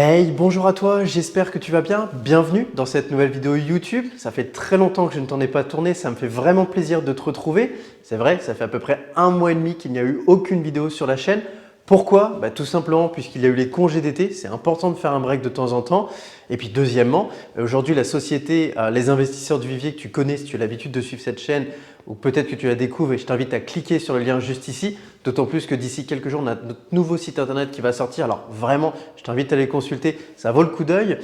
Hey, bonjour à toi, j'espère que tu vas bien. Bienvenue dans cette nouvelle vidéo YouTube. Ça fait très longtemps que je ne t'en ai pas tourné, ça me fait vraiment plaisir de te retrouver. C'est vrai, ça fait à peu près 1 mois et demi qu'il n'y a eu aucune vidéo sur la chaîne. Pourquoi? Tout simplement puisqu'il y a eu les congés d'été, c'est important de faire un break de temps en temps. Et puis deuxièmement, aujourd'hui la société, les investisseurs du vivier que tu connais si tu as l'habitude de suivre cette chaîne ou peut-être que tu la découvres et je t'invite à cliquer sur le lien juste ici. D'autant plus que d'ici quelques jours, on a notre nouveau site internet qui va sortir. Alors vraiment, je t'invite à aller consulter, ça vaut le coup d'œil.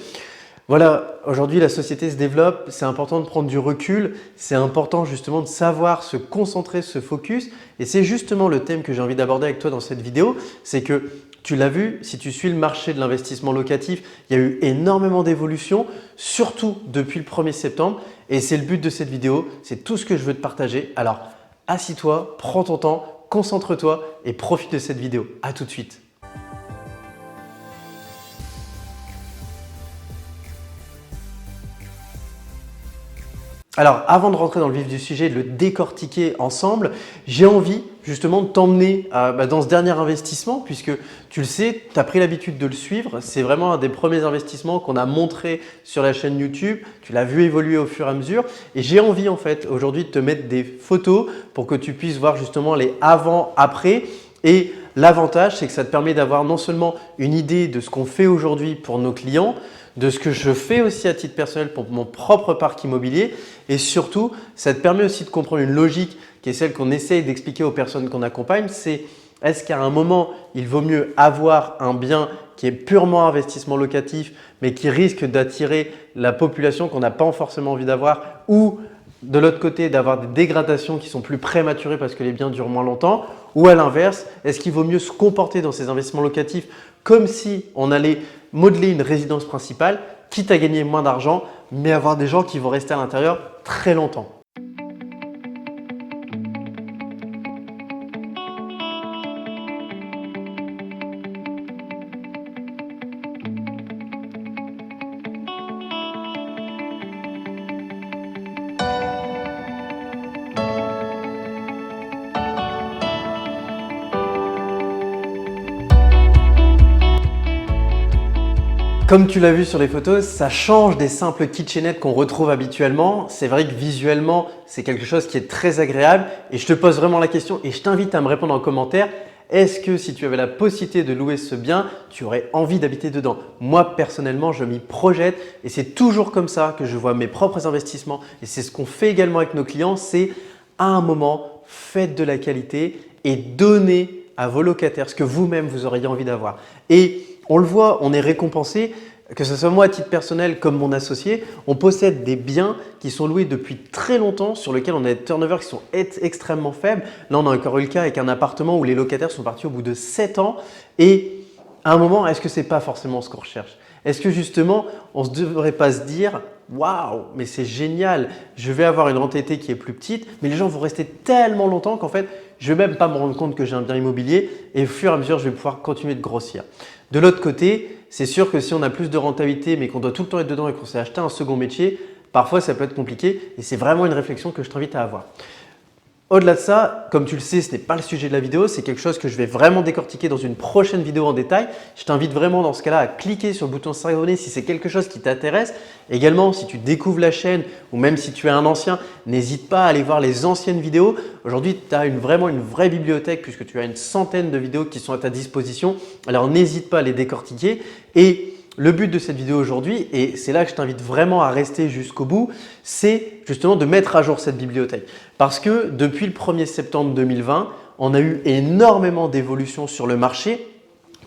Voilà, aujourd'hui la société se développe, c'est important de prendre du recul, c'est important justement de savoir se concentrer, se focus et c'est justement le thème que j'ai envie d'aborder avec toi dans cette vidéo, c'est que tu l'as vu, si tu suis le marché de l'investissement locatif, il y a eu énormément d'évolutions, surtout depuis le 1er septembre et c'est le but de cette vidéo, c'est tout ce que je veux te partager. Alors assis-toi, prends ton temps, concentre-toi et profite de cette vidéo. À tout de suite. Alors, avant de rentrer dans le vif du sujet et de le décortiquer ensemble, j'ai envie justement de t'emmener dans ce dernier investissement puisque tu le sais, tu as pris l'habitude de le suivre. C'est vraiment un des premiers investissements qu'on a montré sur la chaîne YouTube. Tu l'as vu évoluer au fur et à mesure et j'ai envie en fait aujourd'hui de te mettre des photos pour que tu puisses voir justement les avant-après. Et l'avantage, c'est que ça te permet d'avoir non seulement une idée de ce qu'on fait aujourd'hui pour nos clients, de ce que je fais aussi à titre personnel pour mon propre parc immobilier et surtout, ça te permet aussi de comprendre une logique qui est celle qu'on essaye d'expliquer aux personnes qu'on accompagne, c'est est-ce qu'à un moment, il vaut mieux avoir un bien qui est purement investissement locatif mais qui risque d'attirer la population qu'on n'a pas forcément envie d'avoir ou de l'autre côté d'avoir des dégradations qui sont plus prématurées parce que les biens durent moins longtemps ou à l'inverse, est-ce qu'il vaut mieux se comporter dans ces investissements locatifs comme si on allait modeler une résidence principale, quitte à gagner moins d'argent, mais avoir des gens qui vont rester à l'intérieur très longtemps. Comme tu l'as vu sur les photos, ça change des simples kitchenettes qu'on retrouve habituellement. C'est vrai que visuellement, c'est quelque chose qui est très agréable et je te pose vraiment la question et je t'invite à me répondre en commentaire. Est-ce que si tu avais la possibilité de louer ce bien, tu aurais envie d'habiter dedans? Moi, personnellement, je m'y projette et c'est toujours comme ça que je vois mes propres investissements et c'est ce qu'on fait également avec nos clients, c'est à un moment, faites de la qualité et donnez à vos locataires ce que vous-même vous auriez envie d'avoir. Et on le voit, on est récompensé, que ce soit moi à titre personnel comme mon associé, on possède des biens qui sont loués depuis très longtemps sur lesquels on a des turnovers qui sont extrêmement faibles. Là, on a encore eu le cas avec un appartement où les locataires sont partis au bout de 7 ans et à un moment, est-ce que ce n'est pas forcément ce qu'on recherche? Est-ce que justement, on ne devrait pas se dire « Waouh, mais c'est génial, je vais avoir une rentabilité qui est plus petite, mais les gens vont rester tellement longtemps qu'en fait, je ne vais même pas me rendre compte que j'ai un bien immobilier et au fur et à mesure, je vais pouvoir continuer de grossir. » De l'autre côté, c'est sûr que si on a plus de rentabilité mais qu'on doit tout le temps être dedans et qu'on s'est acheté un second métier, parfois ça peut être compliqué et c'est vraiment une réflexion que je t'invite à avoir. Au-delà de ça, comme tu le sais, ce n'est pas le sujet de la vidéo, c'est quelque chose que je vais vraiment décortiquer dans une prochaine vidéo en détail. Je t'invite vraiment dans ce cas-là à cliquer sur le bouton s'abonner si c'est quelque chose qui t'intéresse. Également, si tu découvres la chaîne ou même si tu es un ancien, n'hésite pas à aller voir les anciennes vidéos. Aujourd'hui, tu as vraiment une vraie bibliothèque puisque tu as une centaine de vidéos qui sont à ta disposition. Alors, n'hésite pas à les décortiquer. Et le but de cette vidéo aujourd'hui, et c'est là que je t'invite vraiment à rester jusqu'au bout, c'est justement de mettre à jour cette bibliothèque. Parce que depuis le 1er septembre 2020, on a eu énormément d'évolutions sur le marché,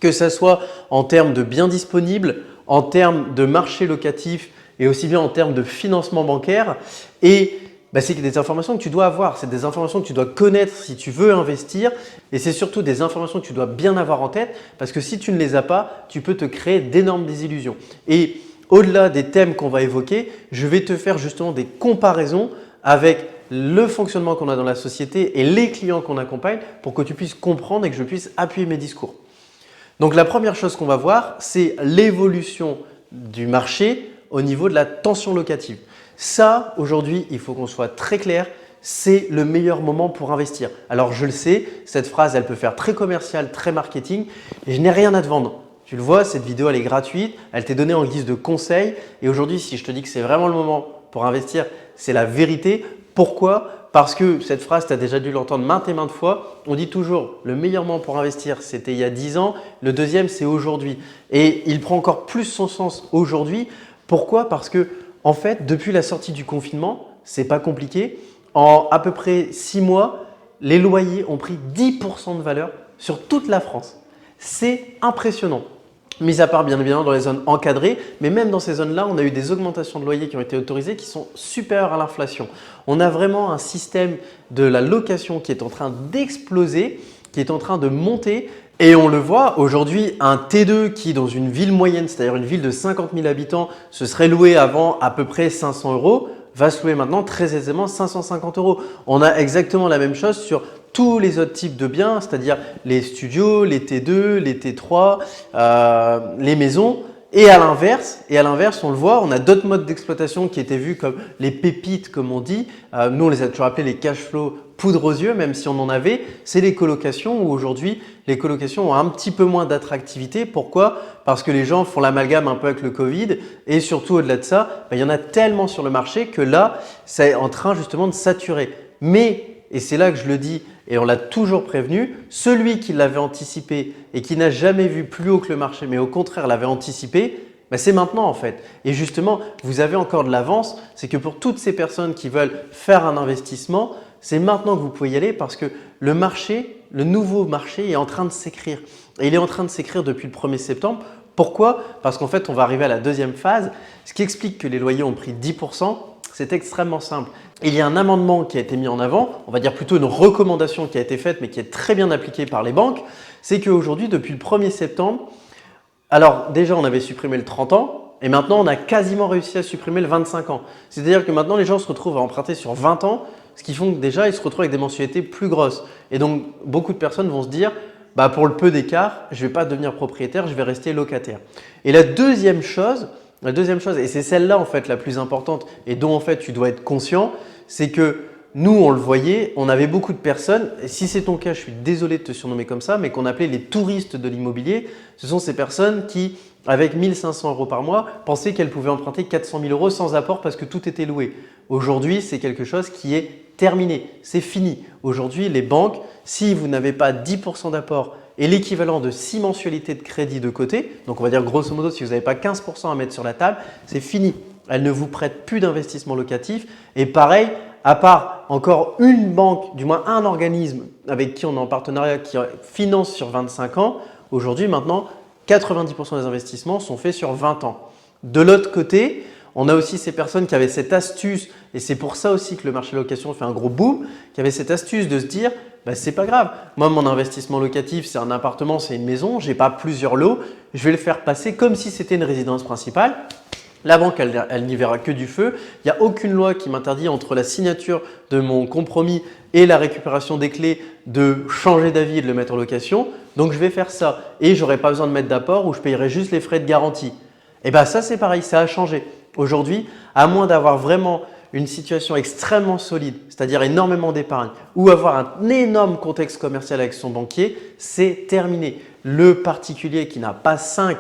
que ce soit en termes de biens disponibles, en termes de marché locatif et aussi bien en termes de financement bancaire. Et c'est des informations que tu dois avoir, c'est des informations que tu dois connaître si tu veux investir et c'est surtout des informations que tu dois bien avoir en tête parce que si tu ne les as pas, tu peux te créer d'énormes désillusions. Et au-delà des thèmes qu'on va évoquer, je vais te faire justement des comparaisons avec le fonctionnement qu'on a dans la société et les clients qu'on accompagne pour que tu puisses comprendre et que je puisse appuyer mes discours. Donc la première chose qu'on va voir, c'est l'évolution du marché au niveau de la tension locative. Ça, aujourd'hui, il faut qu'on soit très clair, c'est le meilleur moment pour investir. Alors je le sais, cette phrase, elle peut faire très commercial, très marketing et je n'ai rien à te vendre. Tu le vois, cette vidéo, elle est gratuite, elle t'est donnée en guise de conseil. Et aujourd'hui, si je te dis que c'est vraiment le moment pour investir, c'est la vérité. Pourquoi? Parce que cette phrase, tu as déjà dû l'entendre maintes et maintes fois. On dit toujours le meilleur moment pour investir, c'était il y a 10 ans. Le deuxième, c'est aujourd'hui. Et il prend encore plus son sens aujourd'hui. Pourquoi? Parce que en fait, depuis la sortie du confinement, c'est pas compliqué. En à peu près 6 mois, les loyers ont pris 10% de valeur sur toute la France. C'est impressionnant. Mis à part bien évidemment dans les zones encadrées, mais même dans ces zones-là, on a eu des augmentations de loyers qui ont été autorisées qui sont supérieures à l'inflation. On a vraiment un système de la location qui est en train d'exploser, qui est en train de monter. Et on le voit aujourd'hui, un T2 qui dans une ville moyenne, c'est-à-dire une ville de 50 000 habitants, se serait loué avant à peu près 500 €, va se louer maintenant très aisément 550 €. On a exactement la même chose sur tous les autres types de biens, c'est-à-dire les studios, les T2, les T3, les maisons. Et à l'inverse, on le voit, on a d'autres modes d'exploitation qui étaient vus comme les pépites, comme on dit. Nous, on les a toujours appelés les cash flow poudre aux yeux, même si on en avait. C'est les colocations où aujourd'hui, les colocations ont un petit peu moins d'attractivité. Pourquoi? Parce que les gens font l'amalgame un peu avec le Covid et surtout au-delà de ça, il y en a tellement sur le marché que là, c'est en train justement de saturer. Mais, et c'est là que je le dis et on l'a toujours prévenu, celui qui l'avait anticipé et qui n'a jamais vu plus haut que le marché, mais au contraire l'avait anticipé, c'est maintenant en fait. Et justement, vous avez encore de l'avance, c'est que pour toutes ces personnes qui veulent faire un investissement, c'est maintenant que vous pouvez y aller parce que le marché, le nouveau marché est en train de s'écrire. Et il est en train de s'écrire depuis le 1er septembre. Pourquoi? Parce qu'en fait, on va arriver à la deuxième phase. Ce qui explique que les loyers ont pris 10%, c'est extrêmement simple. Il y a un amendement qui a été mis en avant, on va dire plutôt une recommandation qui a été faite mais qui est très bien appliquée par les banques. C'est qu'aujourd'hui, depuis le 1er septembre, alors déjà on avait supprimé le 30 ans et maintenant on a quasiment réussi à supprimer le 25 ans. C'est-à-dire que maintenant les gens se retrouvent à emprunter sur 20 ans, ce qui font que déjà ils se retrouvent avec des mensualités plus grosses. Et donc beaucoup de personnes vont se dire pour le peu d'écart, je ne vais pas devenir propriétaire, je vais rester locataire. Et la deuxième chose, et c'est celle-là en fait la plus importante et dont en fait tu dois être conscient, c'est que nous on le voyait, on avait beaucoup de personnes, et si c'est ton cas, je suis désolé de te surnommer comme ça, mais qu'on appelait les touristes de l'immobilier. Ce sont ces personnes qui, avec 1 500 € par mois, pensaient qu'elles pouvaient emprunter 400 000 € sans apport parce que tout était loué. Aujourd'hui, c'est quelque chose qui est terminé, c'est fini. Aujourd'hui, les banques, si vous n'avez pas 10% d'apport et l'équivalent de 6 mensualités de crédit de côté, donc on va dire grosso modo si vous n'avez pas 15% à mettre sur la table, c'est fini. Elles ne vous prêtent plus d'investissement locatif et pareil, à part encore une banque, du moins un organisme avec qui on est en partenariat qui finance sur 25 ans, aujourd'hui maintenant 90% des investissements sont faits sur 20 ans. De l'autre côté, on a aussi ces personnes qui avaient cette astuce et c'est pour ça aussi que le marché de location fait un gros boom, qui avaient cette astuce de se dire c'est pas grave, moi mon investissement locatif c'est un appartement, c'est une maison, je n'ai pas plusieurs lots, je vais le faire passer comme si c'était une résidence principale. La banque, elle n'y verra que du feu. Il n'y a aucune loi qui m'interdit entre la signature de mon compromis et la récupération des clés de changer d'avis et de le mettre en location. Donc, je vais faire ça et je n'aurai pas besoin de mettre d'apport ou je payerai juste les frais de garantie. Et ça, c'est pareil, ça a changé. Aujourd'hui, à moins d'avoir vraiment une situation extrêmement solide, c'est-à-dire énormément d'épargne ou avoir un énorme contexte commercial avec son banquier, c'est terminé. Le particulier qui n'a pas 5,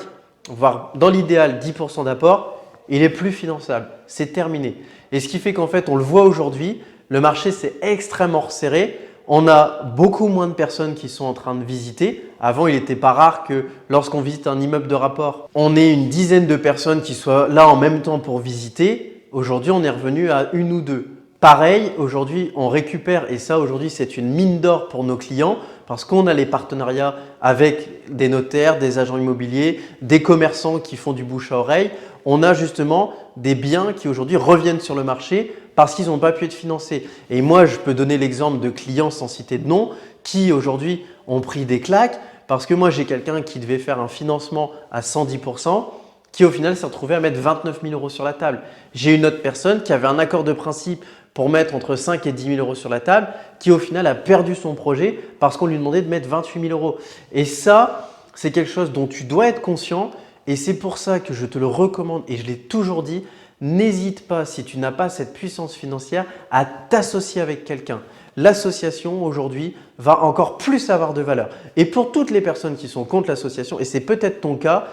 voire dans l'idéal 10% d'apport, il est plus finançable, c'est terminé. Et ce qui fait qu'en fait, on le voit aujourd'hui, le marché s'est extrêmement resserré. On a beaucoup moins de personnes qui sont en train de visiter. Avant, il n'était pas rare que lorsqu'on visite un immeuble de rapport, on ait une dizaine de personnes qui soient là en même temps pour visiter. Aujourd'hui, on est revenu à 1 ou 2. Pareil, aujourd'hui, on récupère et ça aujourd'hui, c'est une mine d'or pour nos clients parce qu'on a les partenariats avec des notaires, des agents immobiliers, des commerçants qui font du bouche à oreille. On a justement des biens qui aujourd'hui reviennent sur le marché parce qu'ils n'ont pas pu être financés. Et moi, je peux donner l'exemple de clients sans citer de nom qui aujourd'hui ont pris des claques parce que moi, j'ai quelqu'un qui devait faire un financement à 110%. Qui au final s'est retrouvé à mettre 29 000 € sur la table. J'ai une autre personne qui avait un accord de principe pour mettre entre 5 et 10 000 € sur la table, qui au final a perdu son projet parce qu'on lui demandait de mettre 28 000 €. Et ça, c'est quelque chose dont tu dois être conscient et c'est pour ça que je te le recommande et je l'ai toujours dit, n'hésite pas si tu n'as pas cette puissance financière à t'associer avec quelqu'un. l'association aujourd'hui va encore plus avoir de valeur. Et pour toutes les personnes qui sont contre l'association, et c'est peut-être ton cas,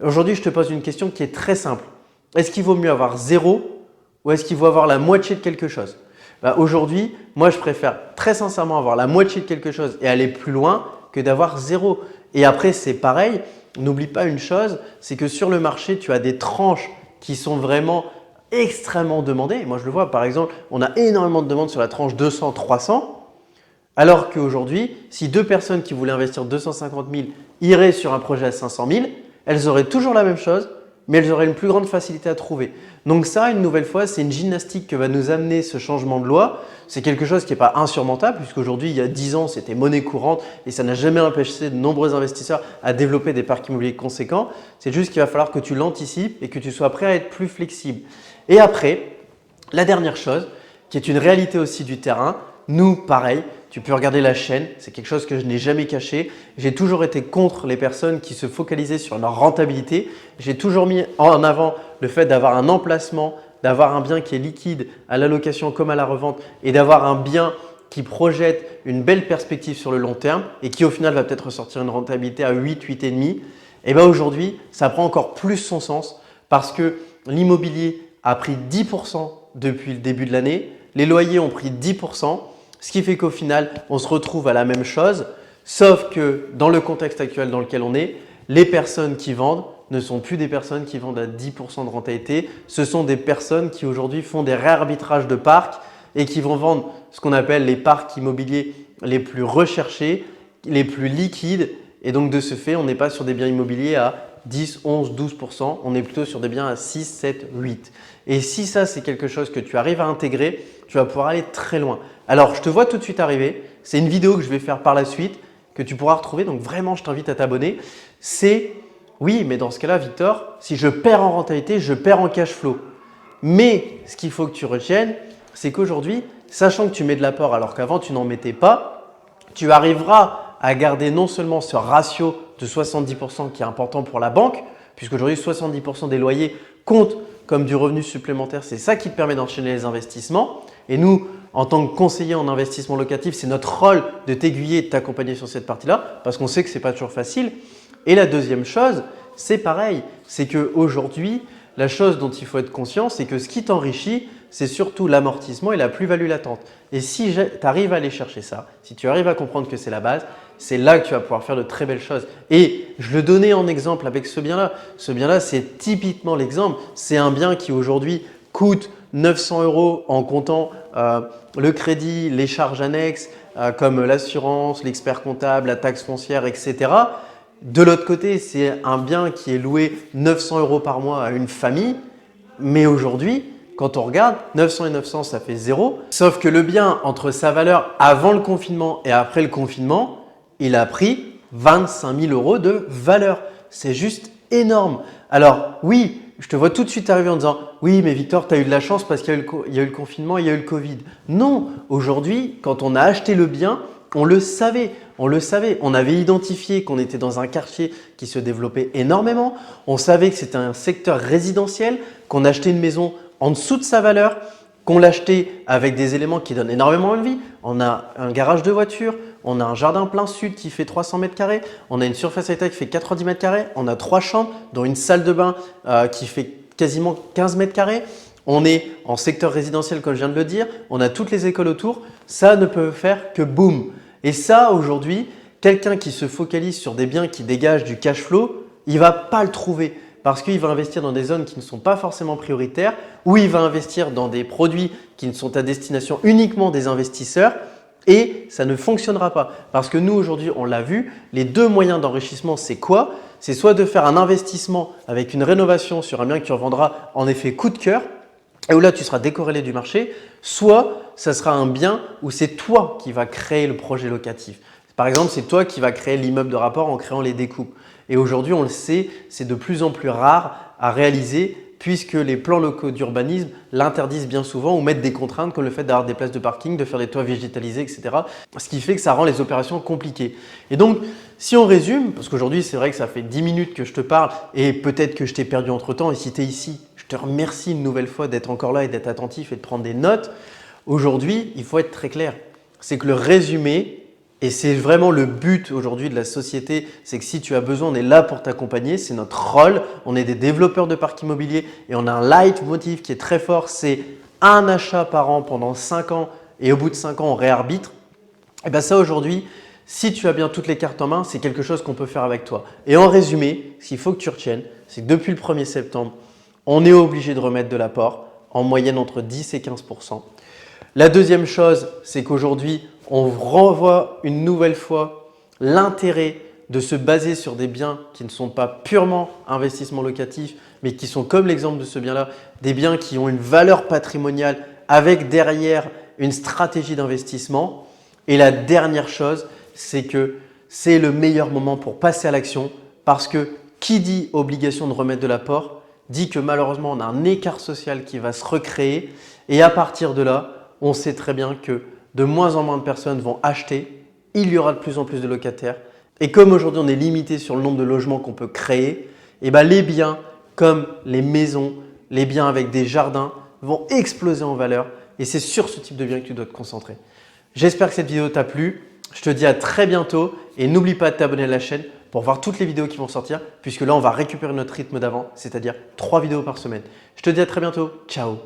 aujourd'hui je te pose une question qui est très simple. Est-ce qu'il vaut mieux avoir zéro ou est-ce qu'il vaut avoir la moitié de quelque chose? Aujourd'hui, moi je préfère très sincèrement avoir la moitié de quelque chose et aller plus loin que d'avoir zéro. Et après c'est pareil, n'oublie pas une chose, c'est que sur le marché tu as des tranches qui sont vraiment extrêmement demandées. Moi je le vois par exemple, on a énormément de demandes sur la tranche 200-300 alors qu'aujourd'hui, si deux personnes qui voulaient investir 250 000 iraient sur un projet à 500 000, elles auraient toujours la même chose mais elles auraient une plus grande facilité à trouver. Donc ça, une nouvelle fois, c'est une gymnastique que va nous amener ce changement de loi. C'est quelque chose qui n'est pas insurmontable puisqu'aujourd'hui, il y a 10 ans, c'était monnaie courante et ça n'a jamais empêché de nombreux investisseurs à développer des parcs immobiliers conséquents. C'est juste qu'il va falloir que tu l'anticipes et que tu sois prêt à être plus flexible. Et après, la dernière chose, qui est une réalité aussi du terrain, nous, pareil, tu peux regarder la chaîne, c'est quelque chose que je n'ai jamais caché. J'ai toujours été contre les personnes qui se focalisaient sur leur rentabilité. J'ai toujours mis en avant le fait d'avoir un emplacement, d'avoir un bien qui est liquide à la location comme à la revente et d'avoir un bien qui projette une belle perspective sur le long terme et qui au final va peut-être ressortir une rentabilité à 8, 8,5. Et bien aujourd'hui, ça prend encore plus son sens parce que l'immobilier a pris 10% depuis le début de l'année, les loyers ont pris 10%. Ce qui fait qu'au final, on se retrouve à la même chose, sauf que dans le contexte actuel dans lequel on est, les personnes qui vendent ne sont plus des personnes qui vendent à 10% de rentabilité. Ce sont des personnes qui aujourd'hui font des réarbitrages de parcs et qui vont vendre ce qu'on appelle les parcs immobiliers les plus recherchés, les plus liquides. Et donc de ce fait, on n'est pas sur des biens immobiliers à 10, 11, 12%, on est plutôt sur des biens à 6, 7, 8. Et si ça, c'est quelque chose que tu arrives à intégrer, tu vas pouvoir aller très loin. Alors, je te vois tout de suite arriver. C'est une vidéo que je vais faire par la suite, que tu pourras retrouver. Donc vraiment, je t'invite à t'abonner. C'est oui, mais dans ce cas-là, Victor, si je perds en rentabilité, je perds en cash flow. Mais ce qu'il faut que tu retiennes, c'est qu'aujourd'hui, sachant que tu mets de l'apport alors qu'avant, tu n'en mettais pas, tu arriveras à garder non seulement ce ratio de 70% qui est important pour la banque, puisqu'aujourd'hui 70% des loyers comptent comme du revenu supplémentaire. C'est ça qui te permet d'enchaîner les investissements. Et nous, en tant que conseiller en investissement locatif, c'est notre rôle de t'aiguiller et de t'accompagner sur cette partie-là parce qu'on sait que ce n'est pas toujours facile. Et la deuxième chose, c'est pareil, c'est qu'aujourd'hui, la chose dont il faut être conscient, c'est que ce qui t'enrichit, c'est surtout l'amortissement et la plus-value latente. Et si tu arrives à aller chercher ça, si tu arrives à comprendre que c'est la base, c'est là que tu vas pouvoir faire de très belles choses. Et je le donnais en exemple avec ce bien-là. Ce bien-là, c'est typiquement l'exemple. C'est un bien qui aujourd'hui coûte 900 € en comptant le crédit, les charges annexes comme l'assurance, l'expert comptable, la taxe foncière, etc. De l'autre côté, c'est un bien qui est loué 900 € par mois à une famille. Mais aujourd'hui, quand on regarde, 900 et 900, ça fait 0. Sauf que le bien, entre sa valeur avant le confinement et après le confinement, il a pris 25 000 € de valeur. C'est juste énorme. Alors oui, je te vois tout de suite arriver en disant « Oui, mais Victor, tu as eu de la chance parce qu'il y a eu le confinement, il y a eu le Covid. » Non, aujourd'hui, quand on a acheté le bien, on le savait. On avait identifié qu'on était dans un quartier qui se développait énormément. On savait que c'était un secteur résidentiel, qu'on achetait une maison en dessous de sa valeur, qu'on l'achetait avec des éléments qui donnent énormément de vie. On a un garage de voiture, on a un jardin plein sud qui fait 300 mètres carrés, on a une surface habitatable qui fait 90 mètres carrés, on a 3 chambres dont une salle de bain qui fait quasiment 15 mètres carrés. On est en secteur résidentiel comme je viens de le dire, on a toutes les écoles autour. Ça ne peut faire que boum. Et ça aujourd'hui, quelqu'un qui se focalise sur des biens qui dégagent du cash flow, il ne va pas le trouver. Parce qu'il va investir dans des zones qui ne sont pas forcément prioritaires ou il va investir dans des produits qui ne sont à destination uniquement des investisseurs et ça ne fonctionnera pas. Parce que nous aujourd'hui, on l'a vu, les deux moyens d'enrichissement, c'est quoi? C'est soit de faire un investissement avec une rénovation sur un bien que tu revendras en effet coup de cœur et où là tu seras décorrélé du marché, soit ça sera un bien où c'est toi qui vas créer le projet locatif. Par exemple, c'est toi qui vas créer l'immeuble de rapport en créant les découpes. Et aujourd'hui, on le sait, c'est de plus en plus rare à réaliser puisque les plans locaux d'urbanisme l'interdisent bien souvent ou mettent des contraintes comme le fait d'avoir des places de parking, de faire des toits végétalisés, etc. Ce qui fait que ça rend les opérations compliquées. Et donc, si on résume, parce qu'aujourd'hui, c'est vrai que ça fait 10 minutes que je te parle et peut-être que je t'ai perdu entre-temps et si tu es ici, je te remercie une nouvelle fois d'être encore là et d'être attentif et de prendre des notes. Aujourd'hui, il faut être très clair. c'est que le résumé, et c'est vraiment le but aujourd'hui de la société, c'est que si tu as besoin, on est là pour t'accompagner, c'est notre rôle. On est des développeurs de parc immobilier et on a un leitmotiv qui est très fort, c'est un achat par an pendant 5 ans et au bout de 5 ans, on réarbitre. Et bien ça aujourd'hui, si tu as bien toutes les cartes en main, c'est quelque chose qu'on peut faire avec toi. Et en résumé, ce qu'il faut que tu retiennes, c'est que depuis le 1er septembre, on est obligé de remettre de l'apport, en moyenne entre 10 et 15%. La deuxième chose, c'est qu'aujourd'hui, on renvoie une nouvelle fois l'intérêt de se baser sur des biens qui ne sont pas purement investissement locatif, mais qui sont comme l'exemple de ce bien-là, des biens qui ont une valeur patrimoniale avec derrière une stratégie d'investissement. Et la dernière chose, c'est que c'est le meilleur moment pour passer à l'action parce que qui dit obligation de remettre de l'apport dit que malheureusement, on a un écart social qui va se recréer et à partir de là, on sait très bien que de moins en moins de personnes vont acheter, il y aura de plus en plus de locataires et comme aujourd'hui, on est limité sur le nombre de logements qu'on peut créer, et ben les biens comme les maisons, les biens avec des jardins vont exploser en valeur et c'est sur ce type de bien que tu dois te concentrer. J'espère que cette vidéo t'a plu. Je te dis à très bientôt et n'oublie pas de t'abonner à la chaîne pour voir toutes les vidéos qui vont sortir puisque là, on va récupérer notre rythme d'avant, c'est-à-dire 3 vidéos par semaine. Je te dis à très bientôt. Ciao!